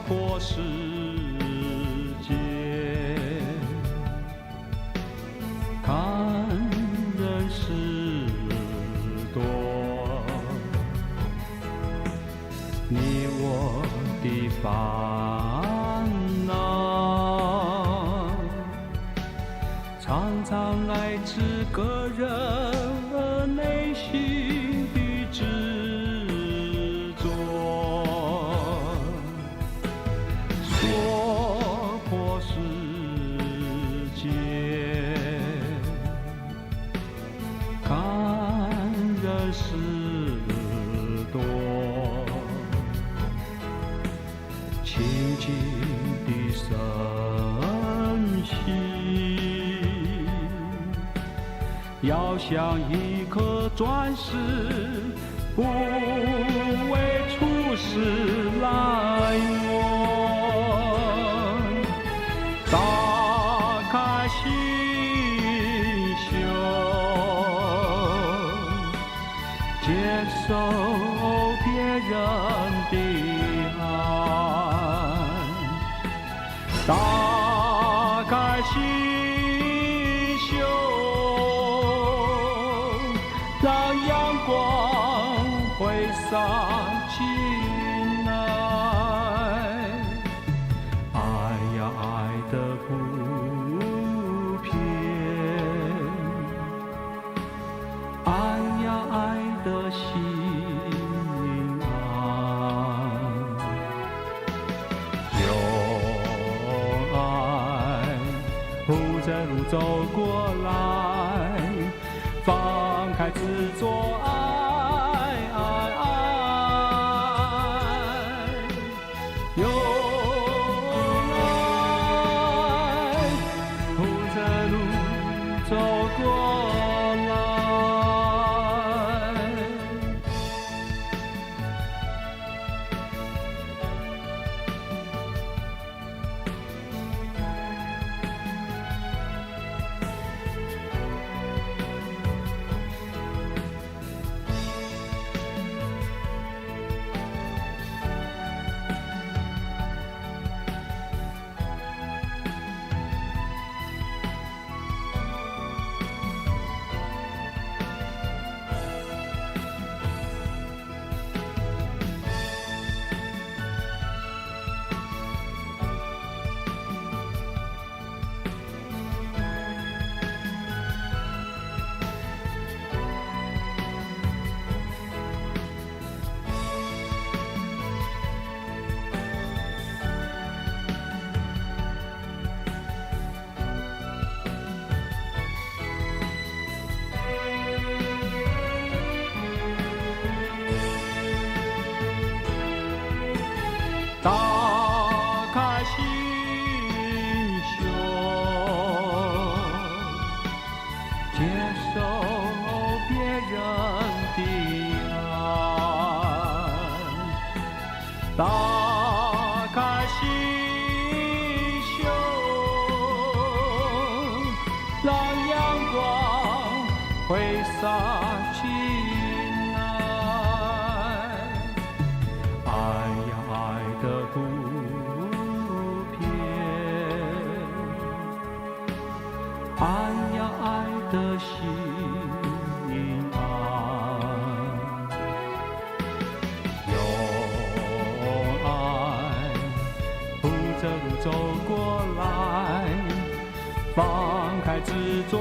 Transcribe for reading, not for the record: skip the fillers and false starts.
破世界，看人事多，你我的烦恼，常常来自个人内心的执着。说破世界，看人事多，清净的身心，要像一颗钻石，不为处世来磨。打开心胸，接受别人的爱，打开心胸，让阳光挥洒进来。爱呀爱得不偏，爱呀爱得心安，有爱铺着路走过来，放开执着有爱铺着路走过来。打开心胸，接受别人的爱，打开心胸，让阳光挥洒进来。爱呀爱得不偏，爱呀爱得心安，有爱铺着路走过来，放开执着